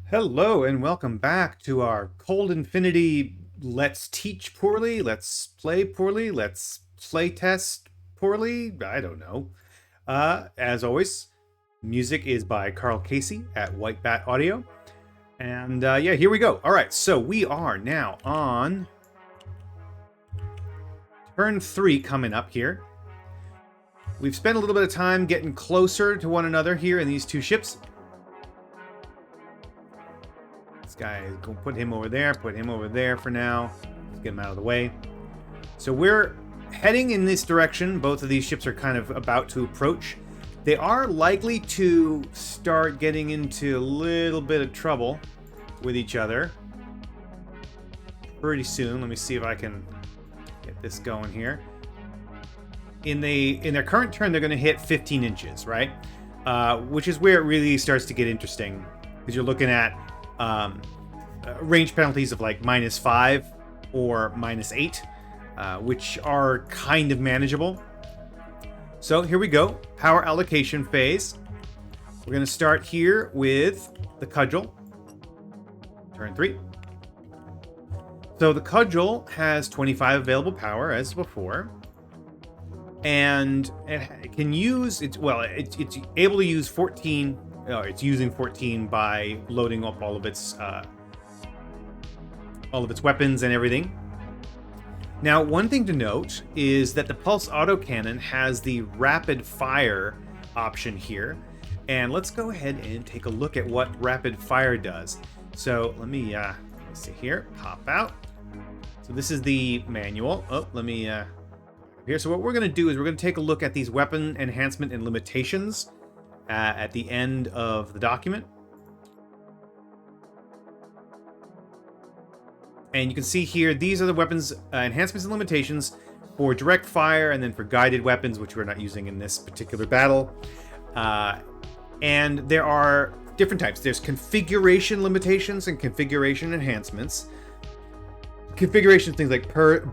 Hello and welcome back to our Cold Infinity Let's Teach Poorly, Let's Play Poorly, Let's Play Test Poorly. I don't know. As always, music is by Carl Casey at White Bat Audio. And yeah, here we go. All right, so we are now on turn 3 coming up here. We've spent a little bit of time getting closer to one another here in these two ships. Guy, go put him over there for now. Let's get him out of the way. So we're heading in this direction. Both of these ships are kind of about to approach. They are likely to start getting into a little bit of trouble with each other pretty soon. Let me see if I can get this going here. In their current turn, they're going to hit 15 inches, right? Which is where it really starts to get interesting, because you're looking at range penalties of like -5 or -8, which are kind of manageable. So here we go, power allocation phase. We're going to start here with the Cudgel, turn 3. So the Cudgel has 25 available power as before, and it can use it's able to use 14. It's using 14 by loading up all of its weapons and everything. Now, one thing to note is that the pulse autocannon has the rapid fire option here, and let's go ahead and take a look at what rapid fire does. So let me see here, pop out. So this is the manual. Let me here. So what we're going to do is we're going to take a look at these weapon enhancement and limitations at the end of the document. And you can see here, these are the weapons enhancements and limitations for direct fire, and then for guided weapons, which we're not using in this particular battle. And there are different types. There's configuration limitations and configuration enhancements. Configuration things like neither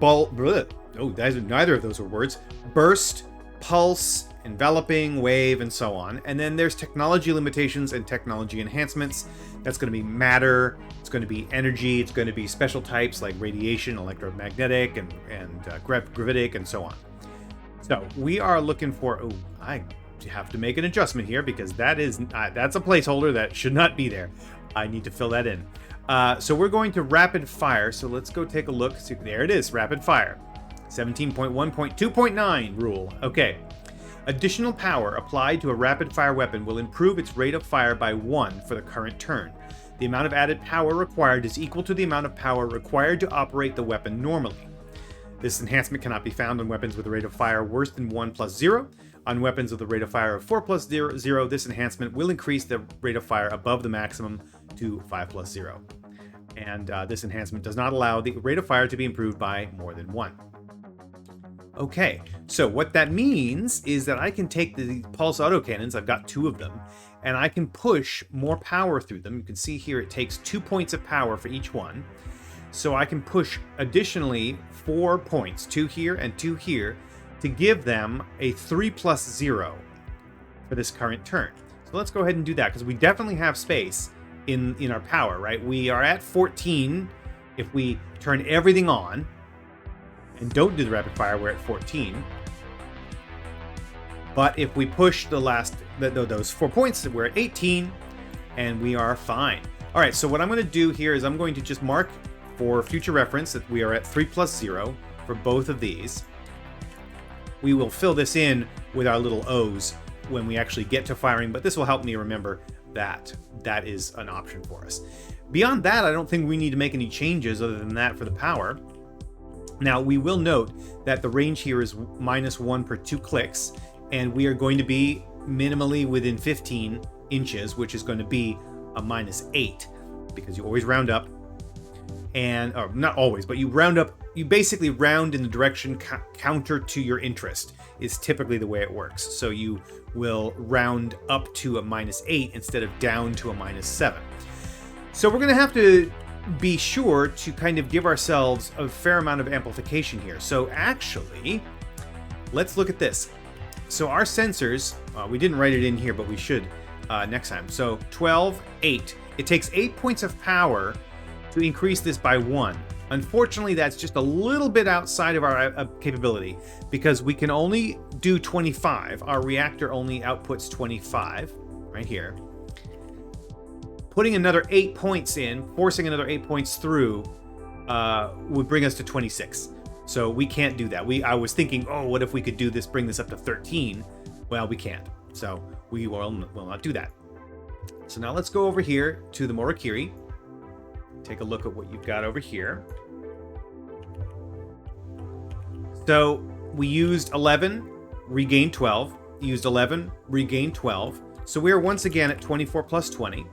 of those are words. Burst, pulse, enveloping, wave, and so on. And then there's technology limitations and technology enhancements. That's going to be matter, it's going to be energy, it's going to be special types like radiation, electromagnetic, and gravitic, and so on. So we are looking for, I have to make an adjustment here because that's a placeholder that should not be there. I need to fill that in. So we're going to rapid fire. So let's go take a look. See, there it is, rapid fire. 17.1.2.9 rule. Okay. Additional power applied to a rapid-fire weapon will improve its rate of fire by 1 for the current turn. The amount of added power required is equal to the amount of power required to operate the weapon normally. This enhancement cannot be found on weapons with a rate of fire worse than 1 plus 0. On weapons with a rate of fire of 4 plus 0, this enhancement will increase the rate of fire above the maximum to 5 plus 0. And this enhancement does not allow the rate of fire to be improved by more than 1. Okay, so what that means is that I can take the pulse autocannons, I've got 2 of them, and I can push more power through them. You can see here it takes 2 points of power for each one. So I can push additionally 4 points, 2 here and 2 here, to give them a 3 plus 0 for this current turn. So let's go ahead and do that, because we definitely have space in our power, right? We are at 14 if we turn everything on. And don't do the rapid fire, we're at 14. But if we push those 4 points, we're at 18, and we are fine. All right, so what I'm going to do here is I'm going to just mark for future reference that we are at 3 plus 0 for both of these. We will fill this in with our little O's when we actually get to firing, but this will help me remember that that is an option for us. Beyond that, I don't think we need to make any changes other than that for the power. Now, we will note that the range here is -1 per 2 clicks, and we are going to be minimally within 15 inches, which is going to be a -8, because you always round up, or not always, but you basically round in the direction counter to your interest, is typically the way it works. So you will round up to a -8 instead of down to a -7. So we're going to have to be sure to kind of give ourselves a fair amount of amplification here. So actually, let's look at this. So our sensors, we didn't write it in here, but we should next time. So 12, 8. It takes 8 points of power to increase this by 1. Unfortunately, that's just a little bit outside of our capability because we can only do 25. Our reactor only outputs 25 right here. Putting another 8 points in, forcing another 8 points through, would bring us to 26. So we can't do that. I was thinking, oh, what if we could do this, bring this up to 13? Well, we can't. So we will not do that. So now let's go over here to the Morukiri. Take a look at what you've got over here. So we used 11, regained 12. Used 11, regained 12. So we're once again at 24 plus 20.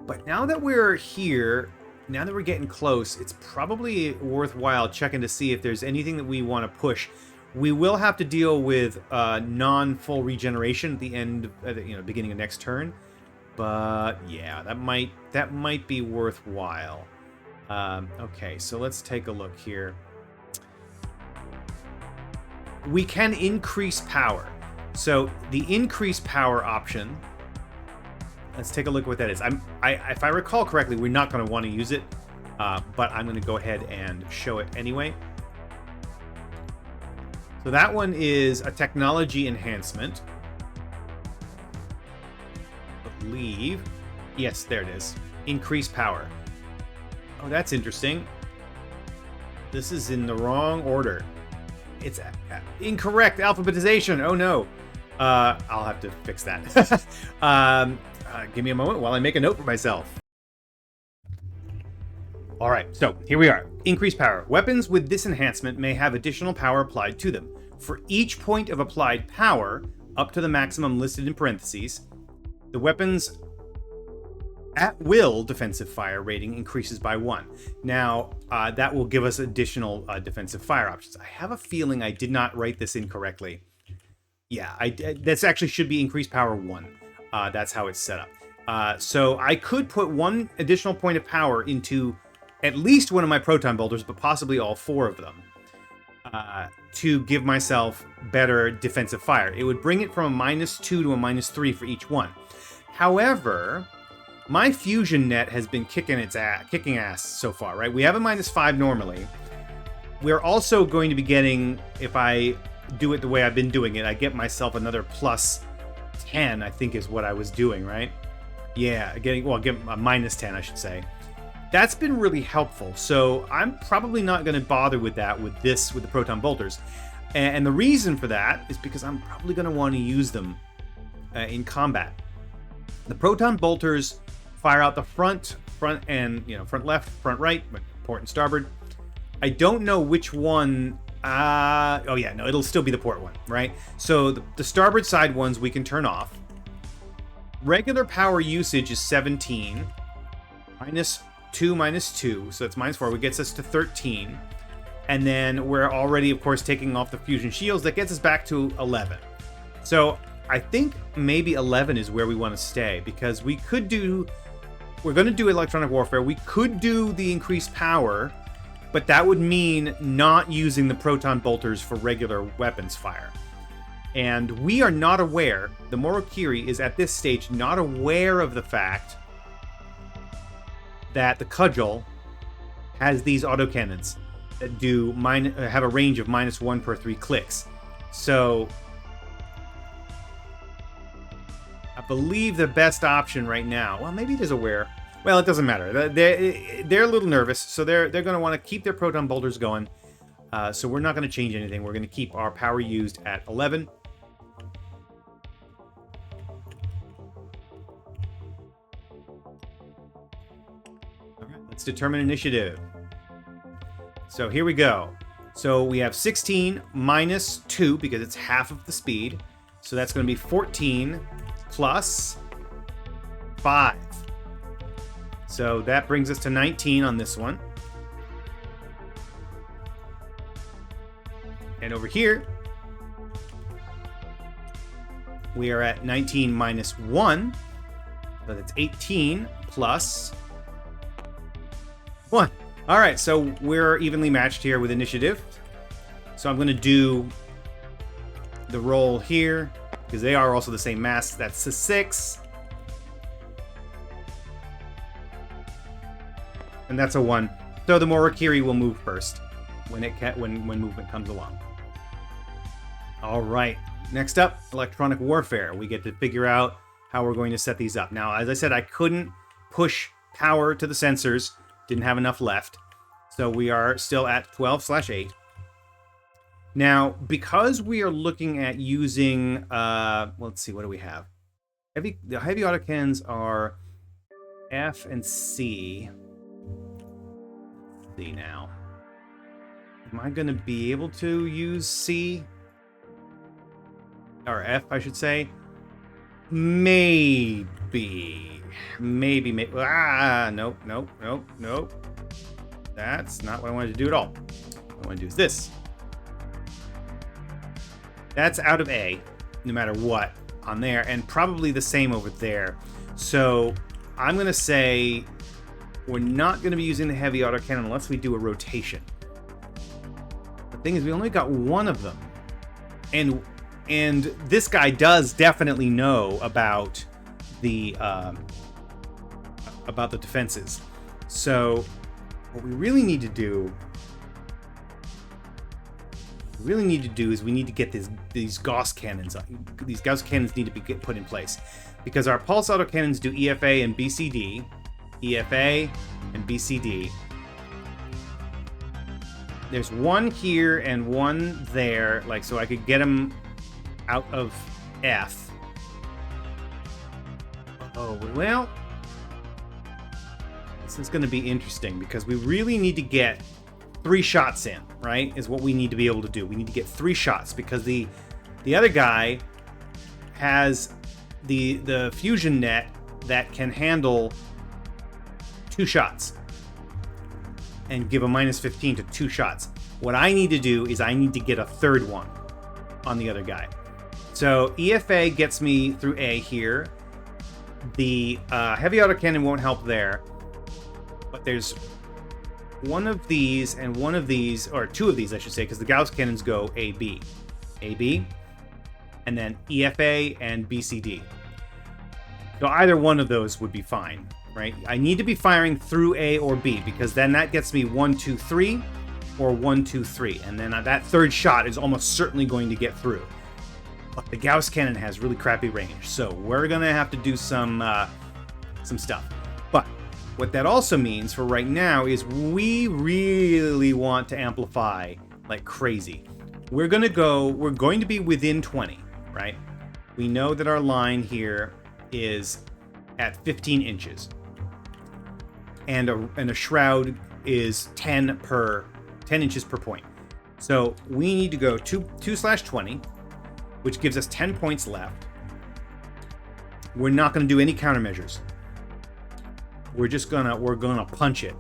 But now that we're here, now that we're getting close, it's probably worthwhile checking to see if there's anything that we want to push. We will have to deal with non-full regeneration at the end, beginning of next turn. But yeah, that might be worthwhile. Okay, so let's take a look here. We can increase power. So the increase power option. Let's take a look at what that is. If I recall correctly, we're not going to want to use it, but I'm going to go ahead and show it anyway. So that one is a technology enhancement. I believe. Yes, there it is. Increase power. Oh, that's interesting. This is in the wrong order. It's incorrect alphabetization. Oh no. I'll have to fix that. Give me a moment while I make a note for myself. All right, so here we are. Increased power. Weapons with this enhancement may have additional power applied to them. For each point of applied power, up to the maximum listed in parentheses, the weapon's at-will defensive fire rating increases by 1. Now, that will give us additional defensive fire options. I have a feeling I did not write this incorrectly. Yeah, this actually should be increased power 1. That's how it's set up. So I could put 1 additional point of power into at least one of my proton bolters, but possibly all 4 of them, to give myself better defensive fire. It would bring it from a -2 to a -3 for each one. However, my fusion net has been kicking ass so far, right? We have a -5 normally. We're also going to be getting, if I do it the way I've been doing it, I get myself another +10, I think is what I was doing, right? Yeah, get a -10, I should say. That's been really helpful. So I'm probably not going to bother with that with the proton bolters. And the reason for that is because I'm probably going to want to use them in combat. The proton bolters fire out the front and, front left, front right, port and starboard. I don't know which one. Oh yeah, no, it'll still be the port one, right? So the starboard side ones we can turn off. Regular power usage is 17. -2, -2, so it's -4, which gets us to 13. And then we're already, of course, taking off the fusion shields. That gets us back to 11. So I think maybe 11 is where we want to stay, because we're going to do electronic warfare. We could do the increased power, but that would mean not using the proton bolters for regular weapons fire. And we are not aware, the Morukiri is at this stage not aware of the fact that the Cudgel has these autocannons that have a range of -1 per 3 clicks. So I believe the best option right now, well, maybe it is aware. Well, it doesn't matter. They're a little nervous, so they're going to want to keep their proton bolters going. So we're not going to change anything. We're going to keep our power used at 11. All right, let's determine initiative. So here we go. So we have 16 -2 because it's half of the speed. So that's going to be 14 plus 5. So that brings us to 19 on this one. And over here, we are at 19 -1. So that's 18 plus 1. All right, so we're evenly matched here with initiative. So I'm going to do the roll here, because they are also the same mass. That's a 6. and that's a 1. So the Morukiri will move first when movement comes along. All right. Next up, electronic warfare. We get to figure out how we're going to set these up. Now, as I said, I couldn't push power to the sensors. Didn't have enough left. So we are still at 12/8. Now, because we are looking at using, let's see, what do we have? The heavy autocannons are F and C. Let's see now. Am I going to be able to use C? Or F, I should say. Maybe. Nope. That's not what I wanted to do at all. What I want to do is this. That's out of A, no matter what, on there, and probably the same over there. So I'm going to say we're not going to be using the heavy autocannon unless we do a rotation. The thing is, we only got one of them. And this guy does definitely know about the defenses. So what we really need to do is we need to get these Gauss cannons. These Gauss cannons need to be put in place because our pulse autocannons do EFA and BCD, EFA and BCD. There's one here and one there, like, so I could get them out of F. Oh, well, this is going to be interesting because we really need to get 3 shots in, right? Is what we need to be able to do. We need to get 3 shots because the other guy has the fusion net that can handle 2 shots and give a -15 to 2 shots. What I need to do is I need to get a 3rd one on the other guy. So EFA gets me through A here. The heavy autocannon won't help there, but there's one of these and one of these, or 2 of these, I should say, because the Gauss cannons go AB, and then EFA and BCD. So either one of those would be fine, right? I need to be firing through A or B because then that gets me 1, 2, 3, or 1, 2, 3, and then that 3rd shot is almost certainly going to get through. But the Gauss cannon has really crappy range, so we're gonna have to do some stuff. But what that also means for right now is we really want to amplify like crazy. We're going to be within 20, right? We know that our line here is at 15 inches. And a shroud is 10 inches per point. So we need to go 2/20, which gives us 10 points left. We're not going to do any countermeasures. We're gonna punch it,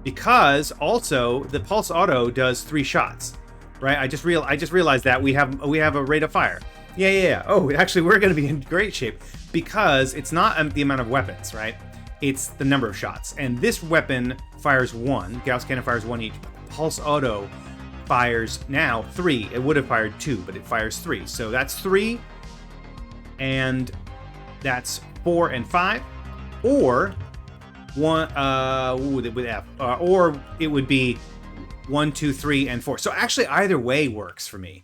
because also the pulse auto does 3 shots, right? I just realized that we have a rate of fire. Yeah. Oh, actually, we're gonna be in great shape because it's not the amount of weapons, right? It's the number of shots. And this weapon fires 1. Gauss cannon fires 1 each. But the pulse auto fires now 3. It would have fired 2, but it fires 3. So that's 3, and that's 4 and 5, or 1 with F, or it would be 1, 2, 3, and 4. So actually either way works for me.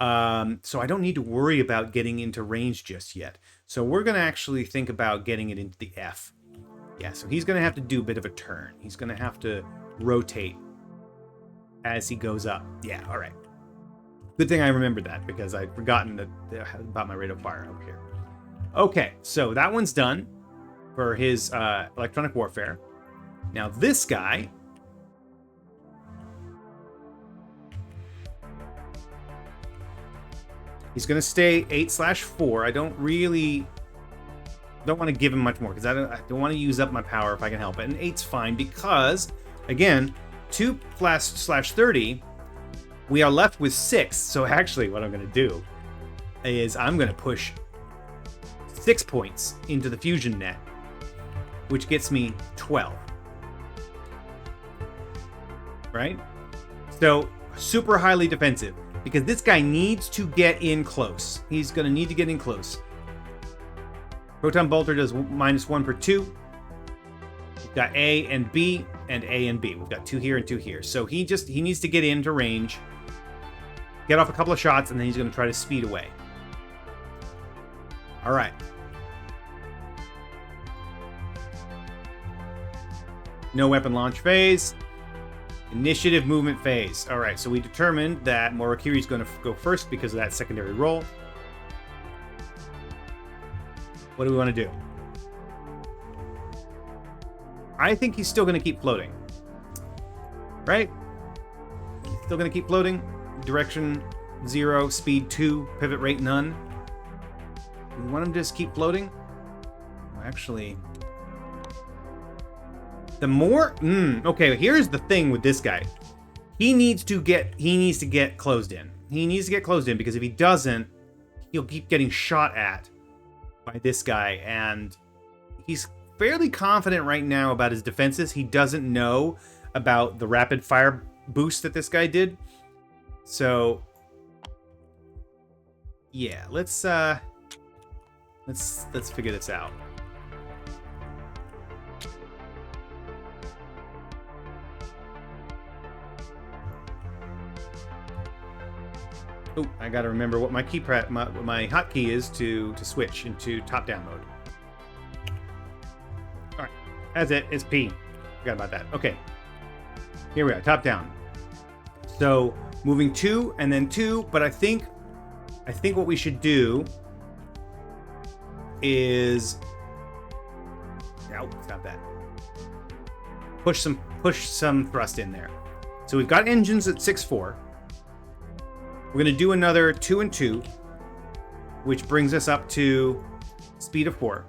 So I don't need to worry about getting into range just yet. So we're going to actually think about getting it into the F. Yeah, so he's going to have to do a bit of a turn. He's going to have to rotate as he goes up. Yeah, all right. Good thing I remembered that because I'd forgotten about my rate of fire over here. Okay, so that one's done for his electronic warfare. Now this guy, he's going to stay 8/4. I don't want to give him much more because I don't want to use up my power if I can help it. And 8's fine because, again, 2/30, we are left with 6. So actually what I'm going to do is I'm going to push 6 points into the fusion net, which gets me 12. Right? So super highly defensive because this guy needs to get in close. He's going to need to get in close. Proton Bolter does -1 per 2. Got A and B and A and B. We've got 2 here and 2 here. So he needs to get into range, get off a couple of shots, and then he's going to try to speed away. All right. No weapon launch phase. Initiative movement phase. All right, so we determined that Morukiri is going to go first because of that secondary roll. What do we want to do? I think he's still going to keep floating. Right? Still going to keep floating. Direction 0, speed 2, pivot rate none. Do we want him to just keep floating? Actually... The more... okay, here's the thing with this guy. He needs to get closed in. He needs to get closed in because if he doesn't, he'll keep getting shot at by this guy. And he's fairly confident right now about his defenses. He doesn't know about the rapid fire boost that this guy did. So... yeah, let's figure this out. Oh, I gotta remember what my my hotkey is to switch into top-down mode. All right, that's it. It's P. Forgot about that. Okay, here we are, top-down. So moving 2 and then 2, but I think what we should do is stop that. Push some thrust in there. So we've got engines at 6-4. We're going to do another 2 and 2, which brings us up to speed of 4.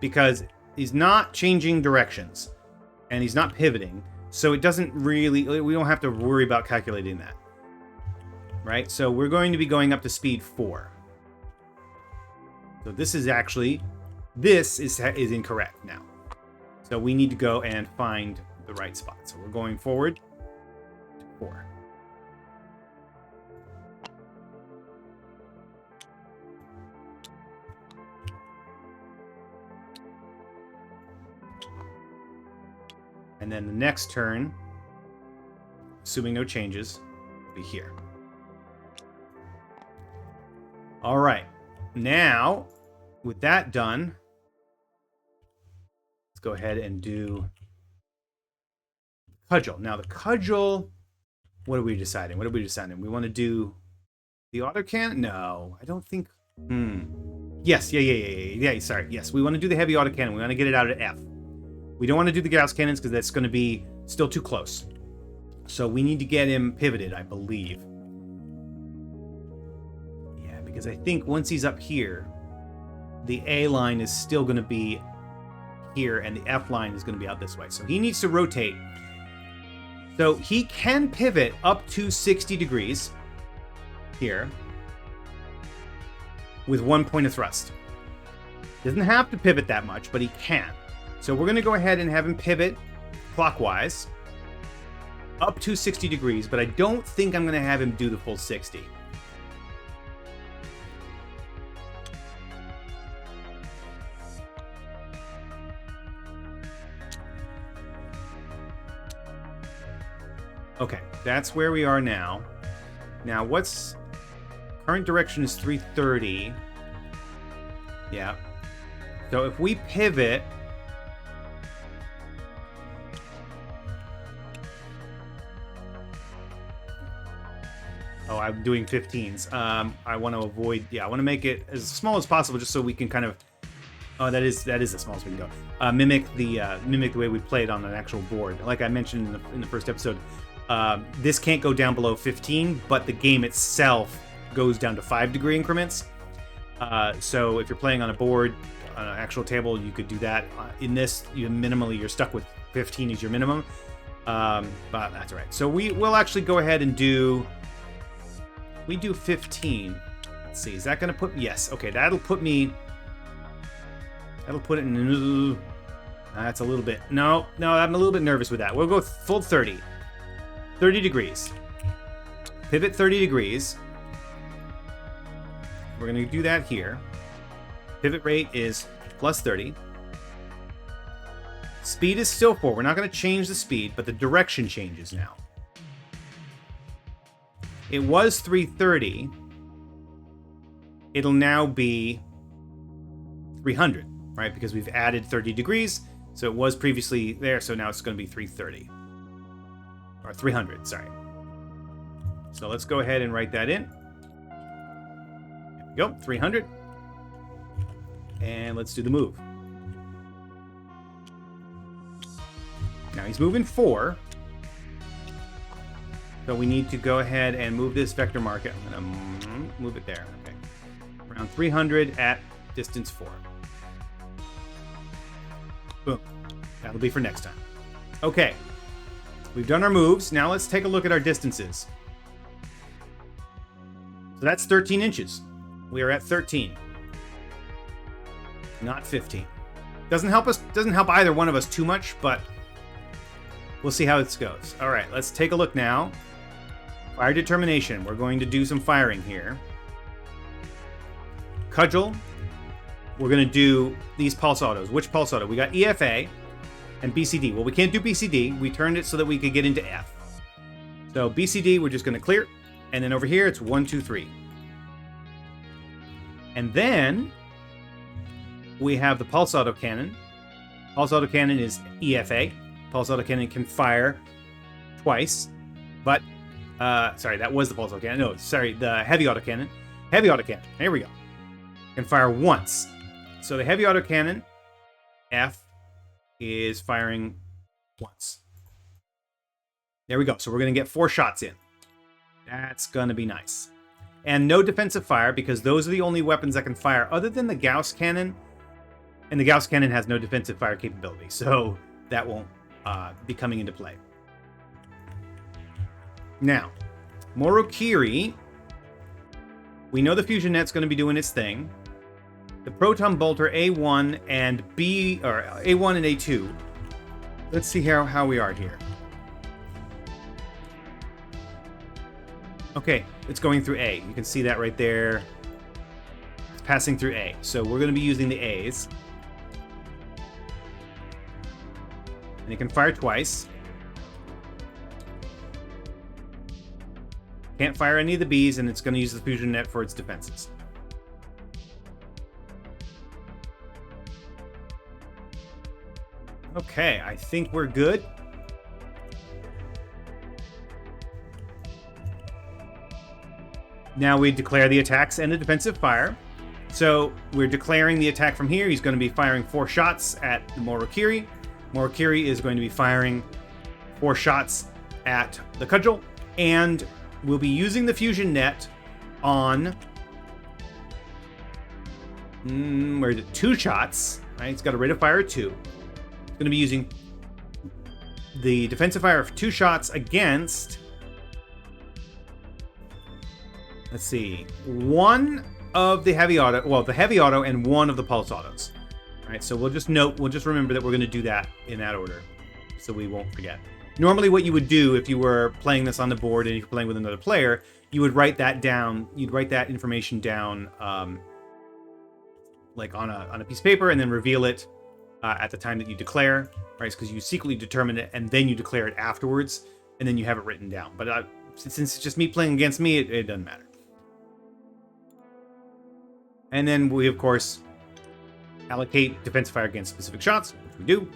Because he's not changing directions, and he's not pivoting, so it doesn't really... we don't have to worry about calculating that. Right? So we're going to be going up to speed 4. So this is actually... this is incorrect now. So we need to go and find the right spot. So we're going forward to 4. And then the next turn, assuming no changes, will be here. All right. Now, with that done, let's go ahead and do Cudgel. Now, the Cudgel, what are we deciding? We want to do the autocannon? No, I don't think... Yes, yeah, sorry. Yes, we want to do the heavy autocannon. We want to get it out at F. We don't want to do the Gauss cannons because that's going to be still too close. So we need to get him pivoted, I believe. Yeah, because I think once he's up here, the A line is still going to be here and the F line is going to be out this way. So he needs to rotate. So he can pivot up to 60 degrees here with 1 point of thrust. Doesn't have to pivot that much, but he can. So we're going to go ahead and have him pivot clockwise up to 60 degrees, but I don't think I'm going to have him do the full 60. Okay, that's where we are now. Now, what's... current direction is 330. Yeah. So if we pivot... oh, I'm doing 15s. I want to avoid... yeah, I want to make it as small as possible just so we can kind of... oh, that is the smallest we can go. Mimic the way we played on an actual board. Like I mentioned in the first episode, this can't go down below 15, but the game itself goes down to 5-degree increments. So if you're playing on a board, on an actual table, you could do that. In this, you're stuck with 15 as your minimum. But that's all right. So we'll actually go ahead and do... we do 15. Let's see. Is that going to put... yes. Okay, that'll put me... that'll put it in... that's a little bit... no, I'm a little bit nervous with that. We'll go full 30. 30 degrees. Pivot 30 degrees. We're going to do that here. Pivot rate is plus 30. Speed is still 4. We're not going to change the speed, but the direction changes now. It was 330. It'll now be 300, right? Because we've added 30 degrees. So it was previously there, so now it's going to be 330. Or 300, sorry. So let's go ahead and write that in. There we go, 300. And let's do the move. Now he's moving 4. So we need to go ahead and move this vector marker. I'm going to move it there. Okay. Around 300 at distance 4. Boom. That'll be for next time. Okay. We've done our moves. Now let's take a look at our distances. So that's 13 inches. We are at 13. Not 15. Doesn't help either one of us too much, but we'll see how this goes. All right, let's take a look now. Fire determination. We're going to do some firing here. Cudgel. We're going to do these pulse autos. Which pulse auto? We got EFA and BCD. Well, we can't do BCD. We turned it so that we could get into F. So BCD, we're just going to clear. And then over here, it's 1, 2, 3. And then we have the pulse autocannon. Pulse autocannon is EFA. Pulse autocannon can fire twice, but sorry, that was the pulse autocannon. No, sorry, the heavy autocannon. Heavy autocannon. There we go. Can fire once. So the heavy autocannon, F, is firing once. There we go. So we're going to get 4 shots in. That's going to be nice. And no defensive fire, because those are the only weapons that can fire other than the Gauss cannon. And the Gauss cannon has no defensive fire capability, so that won't be coming into play. Now, Morukiri, we know the fusion net's going to be doing its thing. The proton bolter A1 and A1 and A2. Let's see how we are here. Okay, it's going through A. You can see that right there. It's passing through A. So we're going to be using the A's. And it can fire twice. Can't fire any of the B's, and it's going to use the fusion net for its defenses. Okay, I think we're good. Now we declare the attacks and the defensive fire. So we're declaring the attack from here. He's going to be firing 4 shots at the Morukiri. Morukiri is going to be firing 4 shots at the Cudgel. And we'll be using the fusion net on... where is it? 2 shots. Right? It's got a rate of fire of 2. It's going to be using the defensive fire of 2 shots against... Let's see. 1 of the heavy auto, well, the heavy auto and 1 of the pulse autos. All right, so we'll just remember that we're going to do that in that order, so we won't forget. Normally, what you would do if you were playing this on the board and you're playing with another player, you would write that down. You'd write that information down, like on a piece of paper, and then reveal it at the time that you declare, right? Because you secretly determine it and then you declare it afterwards, and then you have it written down. But since it's just me playing against me, it doesn't matter. And then we, of course, allocate defensive fire against specific shots, which we do.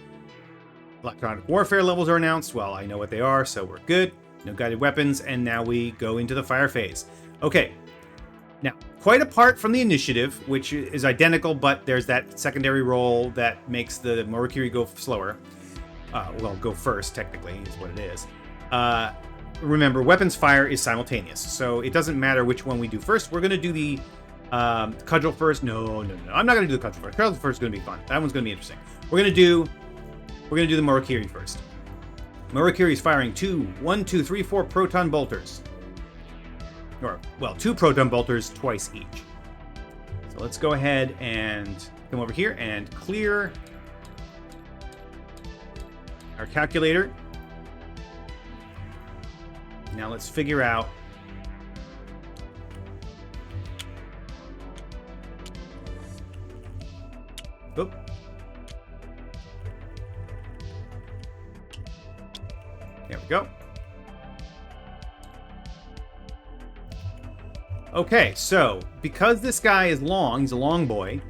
Electronic warfare levels are announced. Well, I know what they are, so we're good. No guided weapons, and now we go into the fire phase. Okay. Now, quite apart from the initiative, which is identical, but there's that secondary roll that makes the Morukiri go slower. Well, go first, technically, is what it is. Remember, weapons fire is simultaneous, so it doesn't matter which one we do first. We're going to do the Cudgel first. No. I'm not going to do the Cudgel first. Cudgel first is going to be fun. That one's going to be interesting. We're going to do the Morukiri first. Morukiri is firing 1, 2, 3, 4 proton bolters. Or, well, 2 proton bolters twice each. So let's go ahead and come over here and clear our calculator. Now let's figure out There we go. Okay, so because this guy is long, he's a long boy,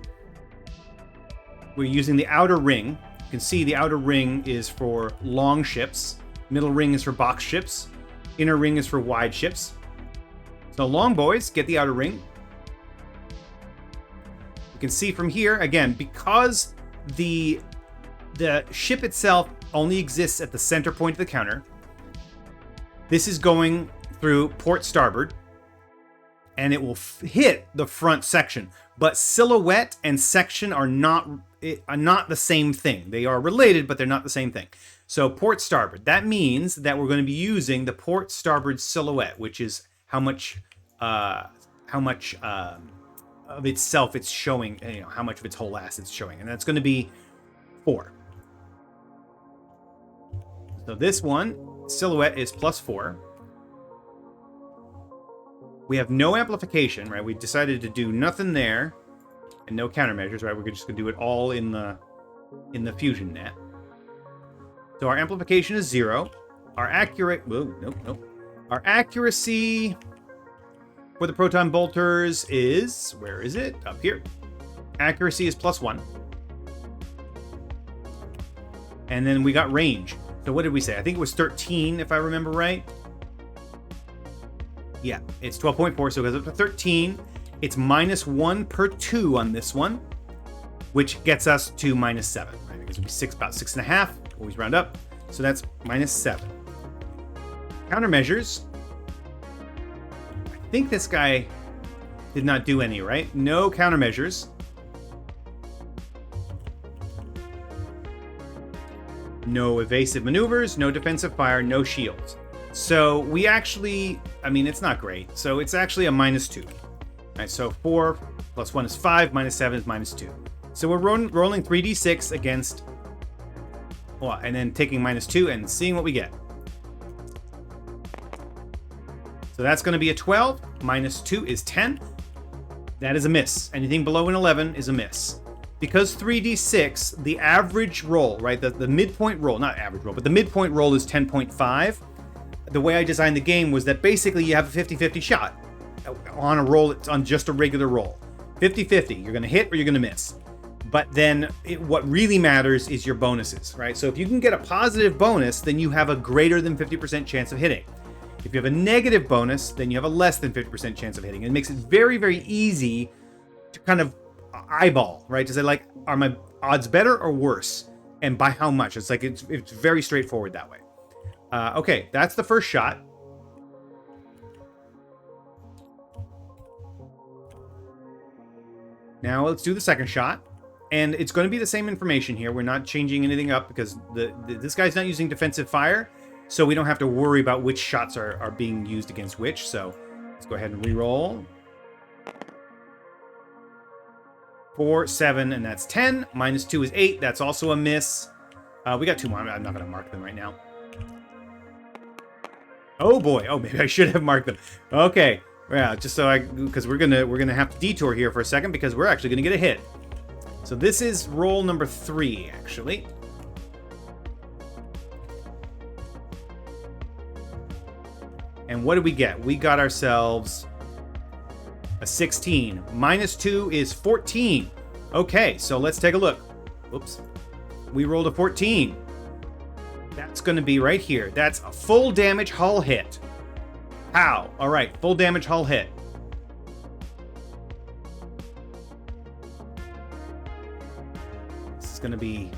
we're using the outer ring. You can see the outer ring is for long ships, middle ring is for box ships, inner ring is for wide ships. So long boys get the outer ring. You can see from here, again, because the ship itself only exists at the center point of the counter, this is going through port starboard, and it will hit the front section. But silhouette and section are not the same thing. They are related, but they're not the same thing. So port starboard, that means that we're going to be using the port starboard silhouette, which is how much of itself it's showing, how much of its whole ass it's showing, and that's going to be 4. So this one, silhouette, is +4. We have no amplification, right? We decided to do nothing there, and no countermeasures, right? We're just going to do it all in the fusion net. So our amplification is 0. Our Our accuracy for the proton bolters is, where is it? Up here. Accuracy is +1. And then we got range. So what did we say? I think it was 13, if I remember right. Yeah, it's 12.4, so it goes up to 13. It's -1 per 2 on this one, which gets us to -7. Right? Because it would be about 6.5. Always round up. So that's -7. Countermeasures. I think this guy did not do any, right? No countermeasures. No evasive maneuvers, no defensive fire, no shields. So we actually, it's not great. So it's actually a -2. All right, so 4 + 1 is 5, -7 is -2. So we're rolling 3d6 against, and then taking -2 and seeing what we get. So that's going to be a 12. -2 is 10. That is a miss. Anything below an 11 is a miss. Because 3d6, the average roll, right? The midpoint roll, not average roll, but the midpoint roll is 10.5. The way I designed the game was that basically you have a 50-50 shot on a roll, on just a regular roll. 50-50, you're going to hit or you're going to miss. But then what really matters is your bonuses, right? So if you can get a positive bonus, then you have a greater than 50% chance of hitting. If you have a negative bonus, then you have a less than 50% chance of hitting. It makes it very, very easy to kind of eyeball, right? To say, like, are my odds better or worse? And by how much? It's like, it's very straightforward that way. Okay, that's the first shot. Now let's do the second shot. And it's going to be the same information here. We're not changing anything up because this guy's not using defensive fire. So we don't have to worry about which shots are being used against which. So let's go ahead and re-roll. 4, 7, and that's 10. -2 is 8. That's also a miss. We got 2 more. I'm not going to mark them right now. Oh boy. Oh, maybe I should have marked them. Okay. Yeah, just so because we're gonna have to detour here for a second because we're actually gonna get a hit. So this is roll number 3, actually. And what did we get? We got ourselves a 16. -2 is 14. Okay, so let's take a look. Oops. We rolled a 14. That's going to be right here. That's a full damage hull hit. How? All right, full damage hull hit. It's gonna be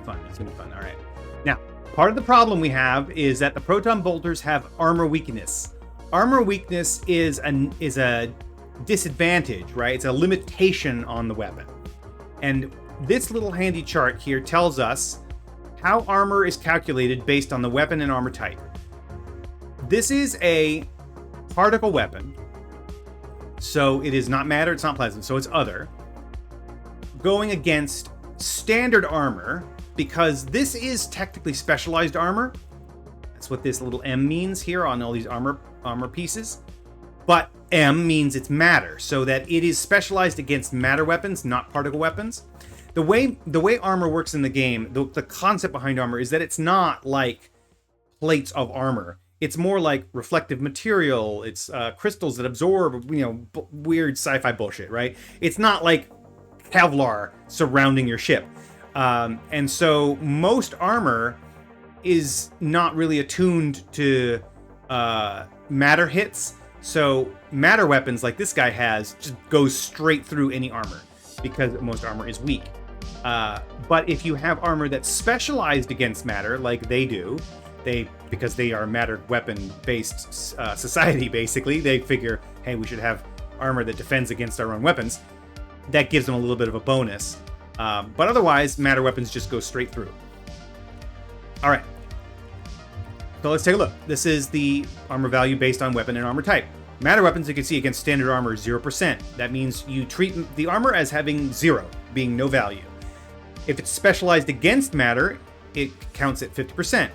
fun. It's gonna be fun. All right. Now, part of the problem we have is that the proton bolters have armor weakness. Armor weakness is a disadvantage, right? It's a limitation on the weapon. And this little handy chart here tells us how armor is calculated based on the weapon and armor type. This is a particle weapon, so it is not matter, it's not plasma, so it's other. Going against standard armor, because this is technically specialized armor. That's what this little M means here on all these armor pieces. But M means it's matter, so that it is specialized against matter weapons, not particle weapons. The way armor works in the game, the concept behind armor is that it's not like plates of armor. It's more like reflective material. It's crystals that absorb, weird sci-fi bullshit, right? It's not like Kevlar surrounding your ship. And so most armor is not really attuned to matter hits. So matter weapons like this guy has just goes straight through any armor because most armor is weak. But if you have armor that's specialized against matter, like they do, because they are a matter weapon-based society, basically, they figure, hey, we should have armor that defends against our own weapons. That gives them a little bit of a bonus. But otherwise, matter weapons just go straight through. All right. So let's take a look. This is the armor value based on weapon and armor type. Matter weapons, you can see against standard armor, 0%. That means you treat the armor as having 0, being no value. If it's specialized against matter, it counts at 50%.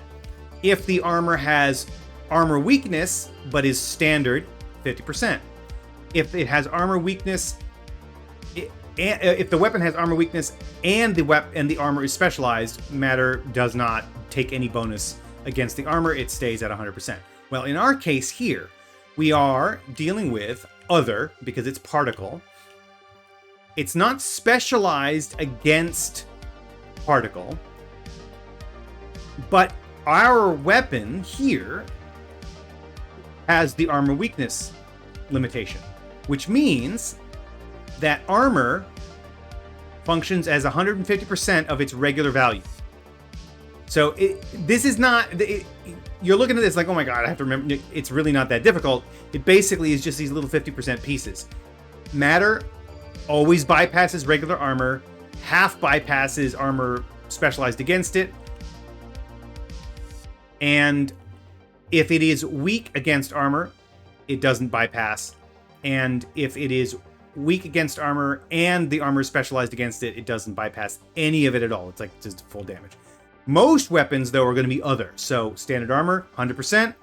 If the armor has armor weakness, but is standard, 50%. If it has armor weakness, if the weapon has armor weakness and the armor is specialized, matter does not take any bonus against the armor. It stays at 100%. Well, in our case here, we are dealing with other because it's particle. It's not specialized against particle, but our weapon here has the armor weakness limitation, which means that armor functions as 150% of its regular value. So this is not... you're looking at this like, oh my god, I have to remember. It's really not that difficult. It basically is just these little 50% pieces. Matter always bypasses regular armor. Half bypasses armor specialized against it. And if it is weak against armor, it doesn't bypass. And if it is weak against armor and the armor is specialized against it, it doesn't bypass any of it at all. It's like just full damage. Most weapons, though, are going to be other. So standard armor, 100%.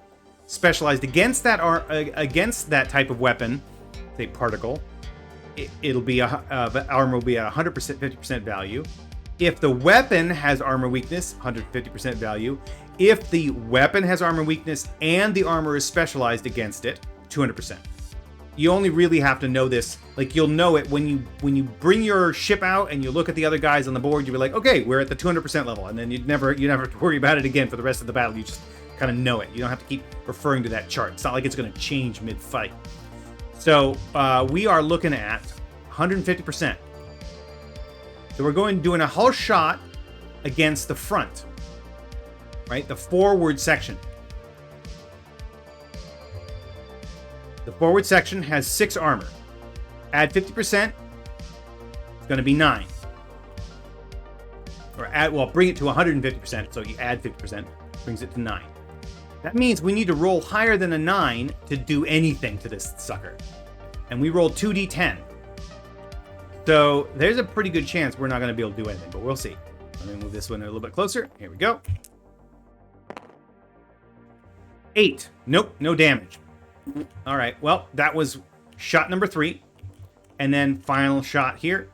Specialized against that type of weapon, say particle, it'll be armor will be at 100%, 50% value. If the weapon has armor weakness, 150% value. If the weapon has armor weakness and the armor is specialized against it, 200%. You only really have to know this. Like, you'll know it when you bring your ship out and you look at the other guys on the board. You'll be like, okay, we're at the 200% level, and then you never have to worry about it again for the rest of the battle. You just kind of know it. You don't have to keep referring to that chart. It's not like it's going to change mid-fight. So we are looking at 150%. So we're doing a hull shot against the front, right? The forward section. The forward section has 6 armor. Add 50%, it's going to be 9. Or bring it to 150%, so you add 50%, brings it to 9. That means we need to roll higher than a 9 to do anything to this sucker. And we rolled 2d10. So there's a pretty good chance we're not going to be able to do anything, but we'll see. Let me move this one a little bit closer. Here we go. 8. Nope, no damage. All right, well, that was shot number 3. And then final shot here.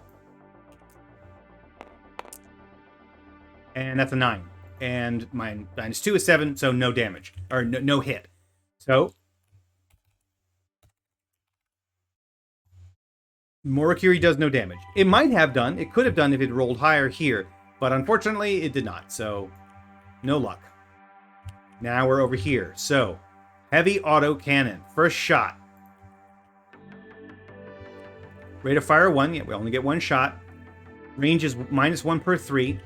And that's a 9. And my -2 is 7, so no damage. Or no hit. So Morukiri does no damage. It might have done. It could have done if it rolled higher here. But unfortunately, it did not. So no luck. Now we're over here. So heavy auto cannon. First shot. Rate of fire 1. Yeah, we only get 1 shot. Range is -1 per 3.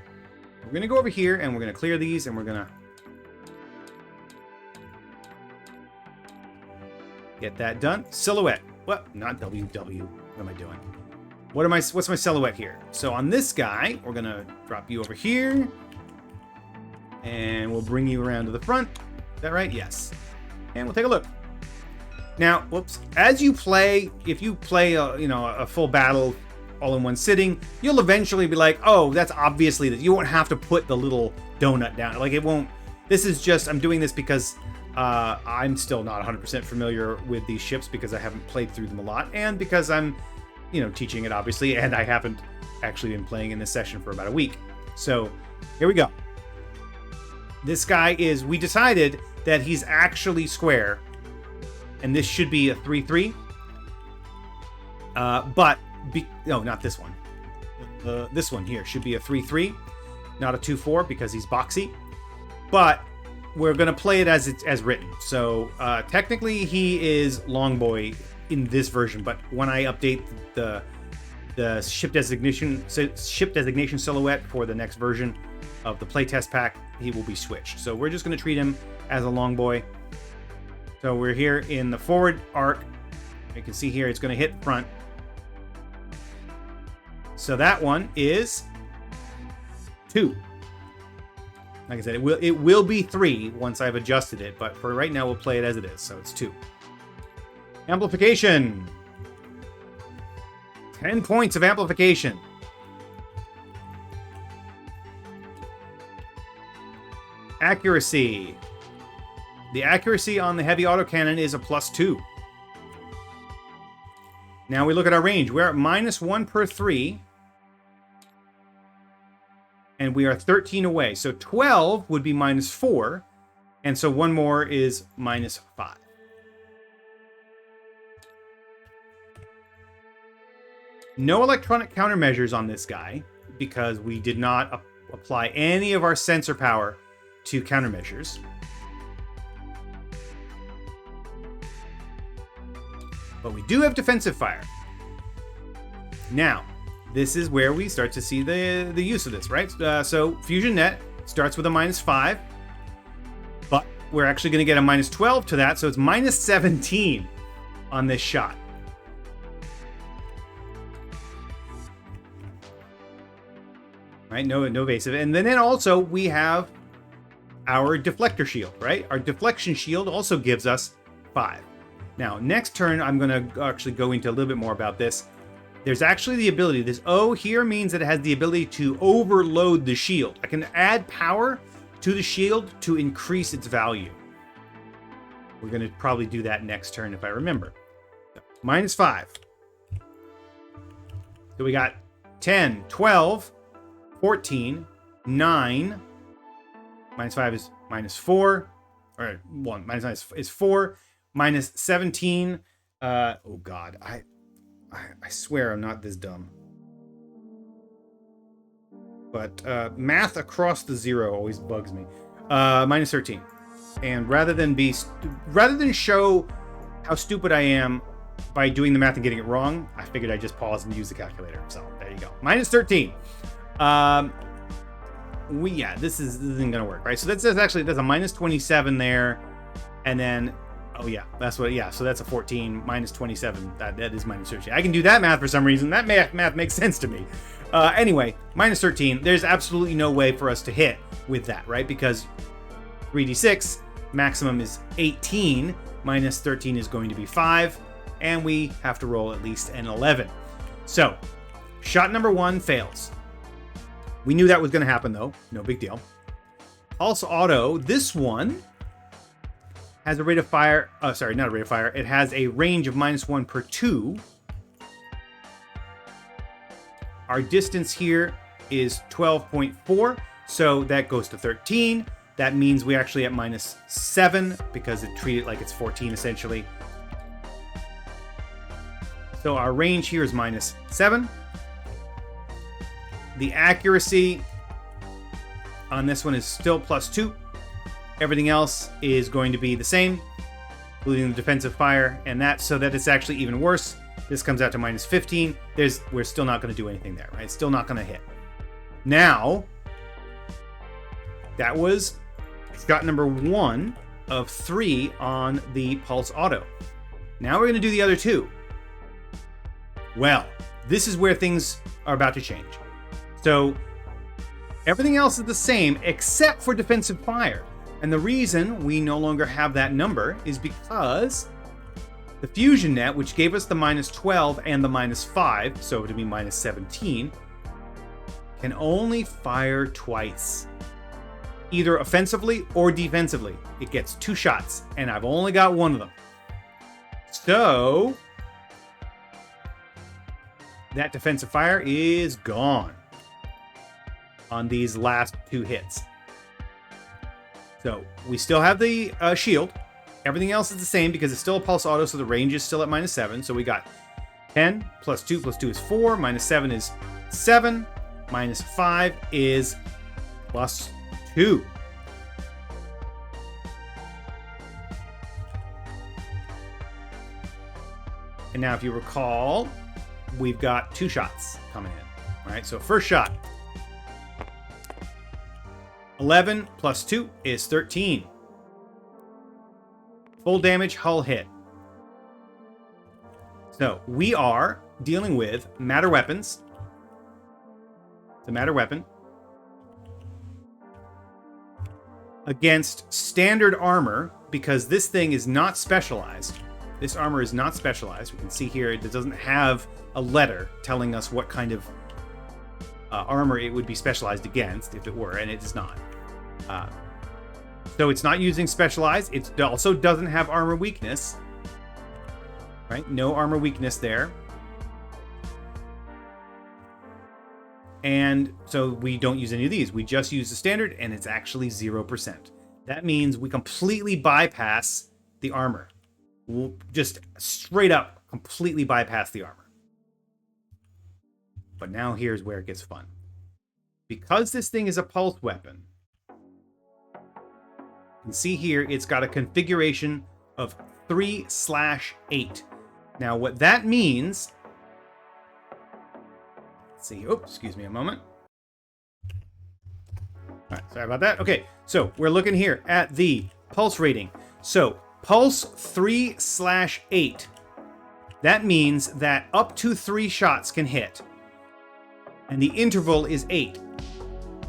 We're going to go over here and we're going to clear these and we're going to get that done. Silhouette. What? Not WW. What am I doing? What's my silhouette here? So on this guy, we're going to drop you over here. And we'll bring you around to the front. Is that right? Yes. And we'll take a look. Now, whoops. As you play, if you play a full battle all in one sitting, you'll eventually be like, oh, that's obviously that. You won't have to put the little donut down. Like, it won't. This is just, I'm doing this because I'm still not 100% familiar with these ships because I haven't played through them a lot, and because I'm, teaching it, obviously, and I haven't actually been playing in this session for about a week. So here we go. This guy is, we decided that he's actually square, and this should be a 3-3. No, not this one. This one here should be a 3-3, not a 2-4 because he's boxy. But we're going to play it as written. So technically he is long boy in this version, but when I update the ship designation silhouette for the next version of the playtest pack, he will be switched. So we're just going to treat him as a long boy. So we're here in the forward arc. You can see here it's going to hit front. So that one is 2. Like I said, it will be 3 once I've adjusted it, but for right now we'll play it as it is. So it's 2. Amplification. 10 points of amplification. Accuracy. The accuracy on the heavy autocannon is a +2. Now we look at our range. We're at -1 per 3. And we are 13 away. So 12 would be -4. And so one more is -5. No electronic countermeasures on this guy because we did not apply any of our sensor power to countermeasures. But we do have defensive fire. Now, this is where we start to see the use of this, right? So Fusion Net starts with a -5, but we're actually going to get a -12 to that, so it's -17 on this shot. Right? No evasive. And then also we have our deflector shield, right? Our deflection shield also gives us 5. Now, next turn, I'm going to actually go into a little bit more about this. There's actually the ability, this O here means that it has the ability to overload the shield. I can add power to the shield to increase its value. We're going to probably do that next turn if I remember. -5. So we got 10, 12, 14, 9. -5 is -4. Or 1. -9 is 4. -17. Oh God, I swear I'm not this dumb. But math across the 0 always bugs me. -13. And rather than show how stupid I am by doing the math and getting it wrong, I figured I'd just pause and use the calculator. So there you go. -13. This isn't gonna work, right? So that's a -27 there, and then so that's a 14 -27. That is -13. I can do that math for some reason. That math makes sense to me. Anyway, -13. There's absolutely no way for us to hit with that, right? Because 3d6 maximum is 18. -13 is going to be 5, and we have to roll at least an 11. So, shot number 1 fails. We knew that was going to happen, though. No big deal. Pulse auto. This one has a rate of fire. Oh, sorry, not a rate of fire. It has a range of -1 per 2. Our distance here is 12.4, so that goes to 13. That means we actually at -7 because it treated like it's 14 essentially. So our range here is -7. The accuracy on this one is still +2. Everything else is going to be the same, including the defensive fire and that, so that it's actually even worse. This comes out to -15. We're still not going to do anything there, right? It's still not going to hit. Now, that was shot number 1 of 3 on the Pulse Auto. Now we're going to do the other 2. Well, this is where things are about to change. So, everything else is the same except for defensive fire. And the reason we no longer have that number is because the Fusion Net, which gave us the -12 and the -5, so to be -17, can only fire twice. Either offensively or defensively. It gets 2 shots, and I've only got 1 of them. So, that defensive fire is gone on these last 2 hits. So we still have the shield. Everything else is the same because it's still a pulse auto, so the range is still at -7. So we got 10 plus 2 is 4, -7 is 7, -5 is +2. And now if you recall, we've got 2 shots coming in. All right, so first shot. 11 plus 2 is 13. Full damage, hull hit. So we are dealing with matter weapons. It's a matter weapon. Against standard armor, because this thing is not specialized. This armor is not specialized. We can see here it doesn't have a letter telling us what kind of armor it would be specialized against if it were, and it is not. So it's not using specialized. It also doesn't have armor weakness. Right? No armor weakness there. And so we don't use any of these. We just use the standard, and it's actually 0%. That means we completely bypass the armor. We'll just straight up completely bypass the armor. But now here's where it gets fun. Because this thing is a pulse weapon, you can see here it's got a configuration of 3/8. Now what that means, let's see, oh, excuse me a moment. All right, sorry about that. Okay, so we're looking here at the pulse rating. So pulse 3/8. That means that up to 3 shots can hit. And the interval is 8.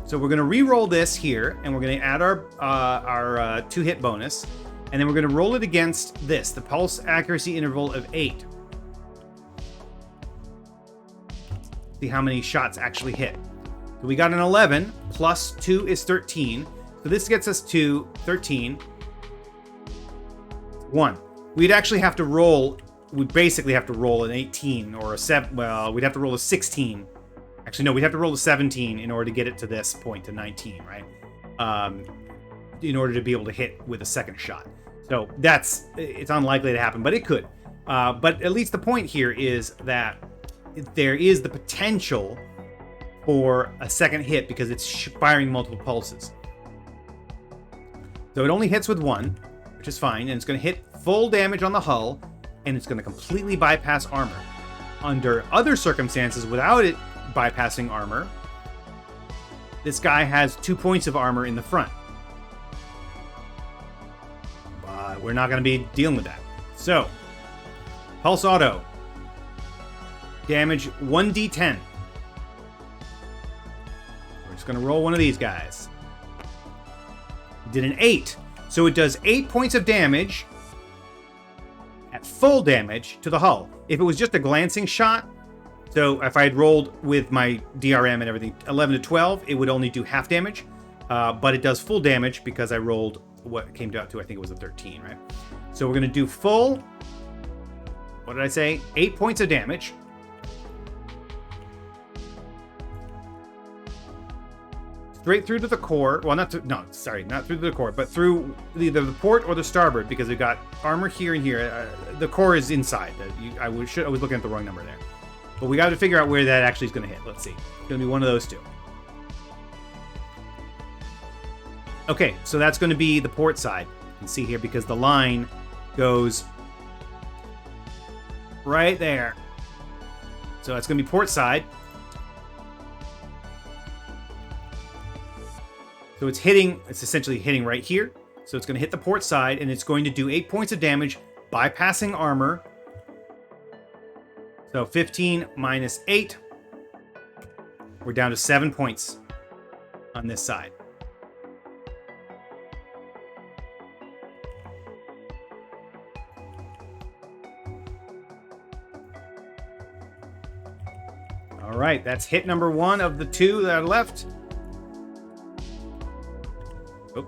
So we're going to re-roll this here, and we're going to add our 2-hit bonus, and then we're going to roll it against this, the pulse accuracy interval of 8. See how many shots actually hit. So we got an 11, plus 2 is 13. So this gets us to 13. 1. We'd actually have to roll, we'd basically have to roll an 18 or a 7, well, we'd have to roll a 16. Actually, no, we'd have to roll a 17 in order to get it to this point, to 19, right? In order to be able to hit with a second shot. So it's unlikely to happen, but it could. But at least the point here is that there is the potential for a second hit because it's firing multiple pulses. So it only hits with 1, which is fine, and it's going to hit full damage on the hull, and it's going to completely bypass armor. Under other circumstances, without it bypassing armor, this guy has 2 points of armor in the front. But we're not going to be dealing with that. So, pulse auto. Damage 1d10. We're just going to roll one of these guys. Did an 8. So it does 8 points of damage at full damage to the hull. If it was just a glancing shot, so if I had rolled with my DRM and everything, 11 to 12, it would only do half damage. But it does full damage because I rolled what came out to, I think it was a 13, right? So we're going to do full, what did I say? 8 points of damage. Straight through to the core. Well, not through the core, but through either the port or the starboard, because we've got armor here and here. The core is inside. I was looking at the wrong number there. But we got to figure out where that actually is going to hit. Let's see. It's going to be one of those two. Okay, so that's going to be the port side. You can see here because the line goes right there. So that's going to be port side. So it's essentially hitting right here. So it's going to hit the port side, and it's going to do 8 points of damage, bypassing armor. So 15 minus 8. We're down to 7 points on this side. All right, that's hit number 1 of the 2 that are left. Oh.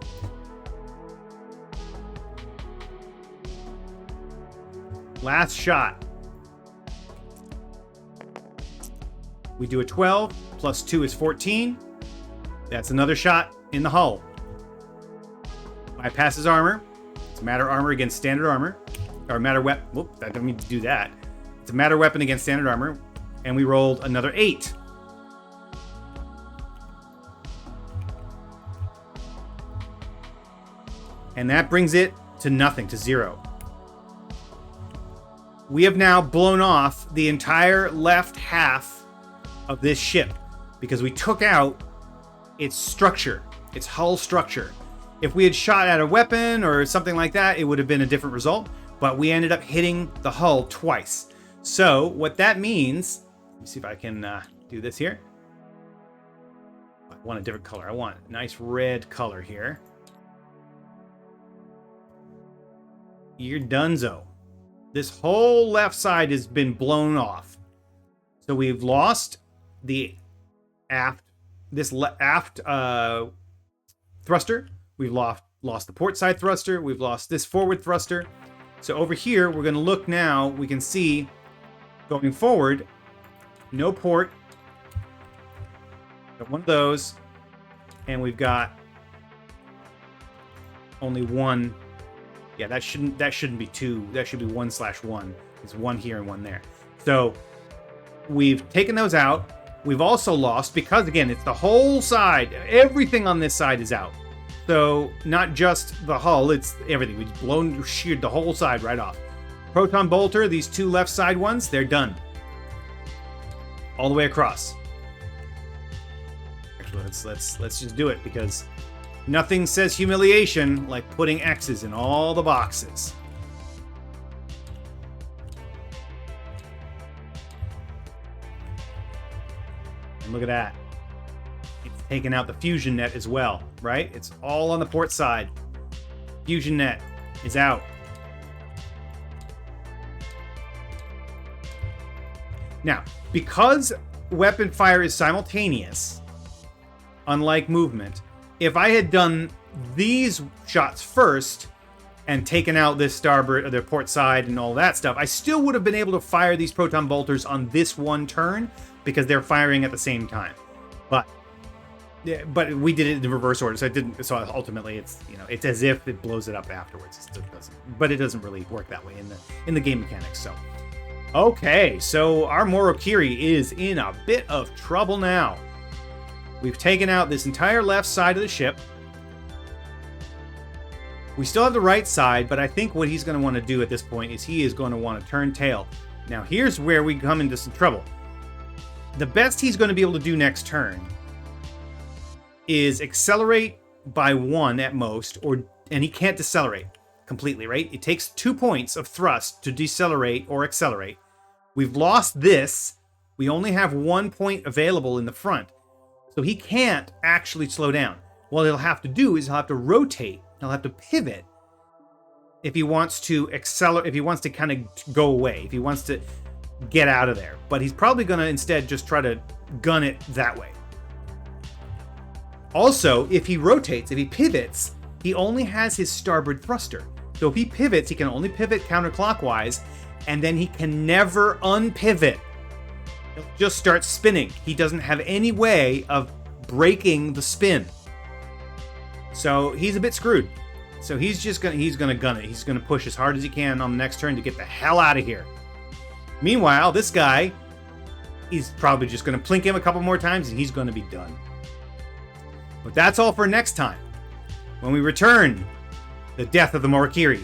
Last shot. We do a 12, plus 2 is 14. That's another shot in the hull. Bypasses armor. It's matter armor against standard armor. Or matter weapon. Whoop, I didn't mean to do that. It's a matter weapon against standard armor. And we rolled another 8. And that brings it to nothing, to 0. We have now blown off the entire left half of this ship because we took out its structure, its hull structure. If we had shot at a weapon or something like that, it would have been a different result, but we ended up hitting the hull twice. So what that means, let me see if I can do this here. I want a different color. I want a nice red color here. You're donezo. This whole left side has been blown off. So we've lost the aft thruster. We've lost the port side thruster. We've lost this forward thruster. So over here, we're going to look now. We can see going forward, no port. Got one of those, and we've got only one. Yeah, that shouldn't be 2. That should be 1/1. It's 1 here and 1 there. So we've taken those out. We've also lost, because again, it's the whole side. Everything on this side is out. So not just the hull, it's everything. We've sheared the whole side right off. Proton bolter, these 2 left side ones, they're done. All the way across. Actually, let's just do it, because nothing says humiliation like putting X's in all the boxes. And look at that. It's taken out the fusion net as well, right? It's all on the port side. Fusion net is out. Now, because weapon fire is simultaneous, unlike movement, if I had done these shots first and taken out this starboard or the port side and all that stuff, I still would have been able to fire these proton bolters on this one turn because they're firing at the same time. But we did it in reverse order, so it didn't. So ultimately, it's it's as if it blows it up afterwards. It doesn't, but it doesn't really work that way in the game mechanics. So okay, so our Morukiri is in a bit of trouble now. We've taken out this entire left side of the ship. We still have the right side, but I think what he's going to want to do at this point is he is going to want to turn tail. Now, here's where we come into some trouble. The best he's going to be able to do next turn is accelerate by 1 at most, and he can't decelerate completely, right? It takes 2 points of thrust to decelerate or accelerate. We've lost this. We only have 1 point available in the front. So he can't actually slow down. What he'll have to do is he'll have to rotate. He'll have to pivot if he wants to accelerate, if he wants to kind of go away, if he wants to get out of there. But he's probably going to instead just try to gun it that way. Also, if he rotates, if he pivots, he only has his starboard thruster. So if he pivots, he can only pivot counterclockwise, and then he can never unpivot. He'll just start spinning. He doesn't have any way of breaking the spin. So he's a bit screwed. So he's gonna gun it. He's gonna push as hard as he can on the next turn to get the hell out of here. Meanwhile, this guy, he's probably just gonna plink him a couple more times and he's gonna be done. But that's all for next time. When we return, the death of the Morukiri.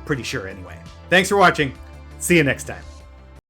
Pretty sure anyway. Thanks for watching. See you next time.